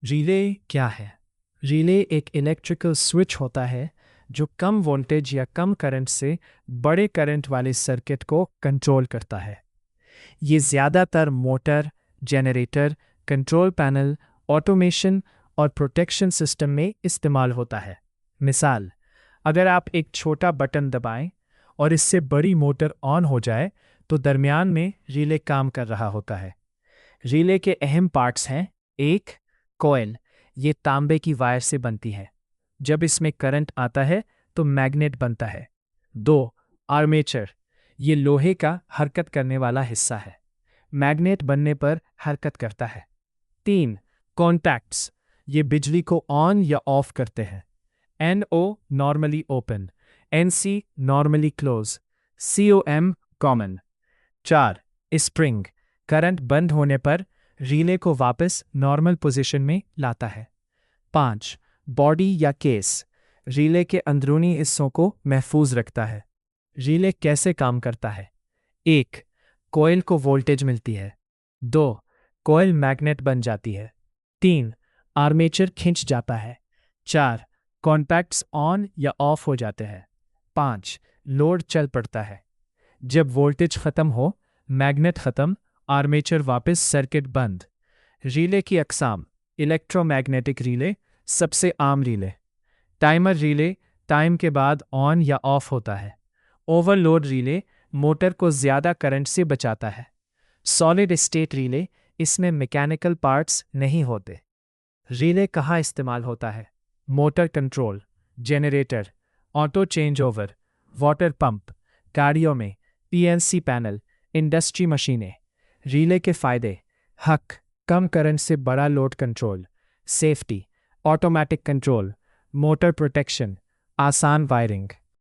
Relay क्या है? Relay एक इलेक्ट्रिकल स्विच होता है जो कम वोल्टेज या कम करंट से बड़े करंट वाले सर्किट को कंट्रोल करता है। ये ज़्यादातर motor, generator, control panel, automation और प्रोटेक्शन सिस्टम में इस्तेमाल होता है। मिसाल, अगर आप एक छोटा बटन दबाएं और इससे बड़ी मोटर ऑन हो जाए तो दरमियान में रिले काम कर रहा होता है। रिले के अहम पार्ट्स हैं: एक, कॉइल, ये तांबे की वायर से बनती है। जब इसमें करंट आता है तो मैग्नेट बनता है। दो, आर्मेचर, ये लोहे का हरकत करने वाला हिस्सा है। मैग्नेट बनने पर हरकत करता है। तीन, कॉन्टैक्ट्स, ये बिजली को ऑन या ऑफ करते हैं। NO normally open, NC normally close, COM common. चार, स्प्रिंग, करंट बंद होने पर रिले को वापस नॉर्मल पोजीशन में लाता है। पाँच, बॉडी या केस, रिले के अंदरूनी हिस्सों को महफूज रखता है। रिले कैसे काम करता है? एक, कॉइल को वोल्टेज मिलती है। दो, कॉइल मैग्नेट बन जाती है। तीन, आर्मेचर खिंच जाता है। चार, कॉन्टैक्ट्स ऑन या ऑफ हो जाते हैं। पाँच, लोड चल पड़ता है। जब वोल्टेज खत्म हो, मैग्नेट खत्म, आर्मेचर वापस, सर्किट बंद। रिले की अकसाम: इलेक्ट्रोमैग्नेटिक रिले, सबसे आम रिले। टाइमर रिले, टाइम के बाद ऑन या ऑफ होता है। ओवरलोड रिले, मोटर को ज़्यादा करंट से बचाता है। सॉलिड स्टेट रिले, इसमें मैकेनिकल पार्ट्स नहीं होते। रिले कहाँ इस्तेमाल होता है? Motor control, generator, auto change over, water pump, गाड़ियों में, PLC पैनल, इंडस्ट्री मशीनें। रिले के फ़ायदे: हक, कम करंट से बड़ा load control. Safety, automatic control, motor protection, आसान वायरिंग।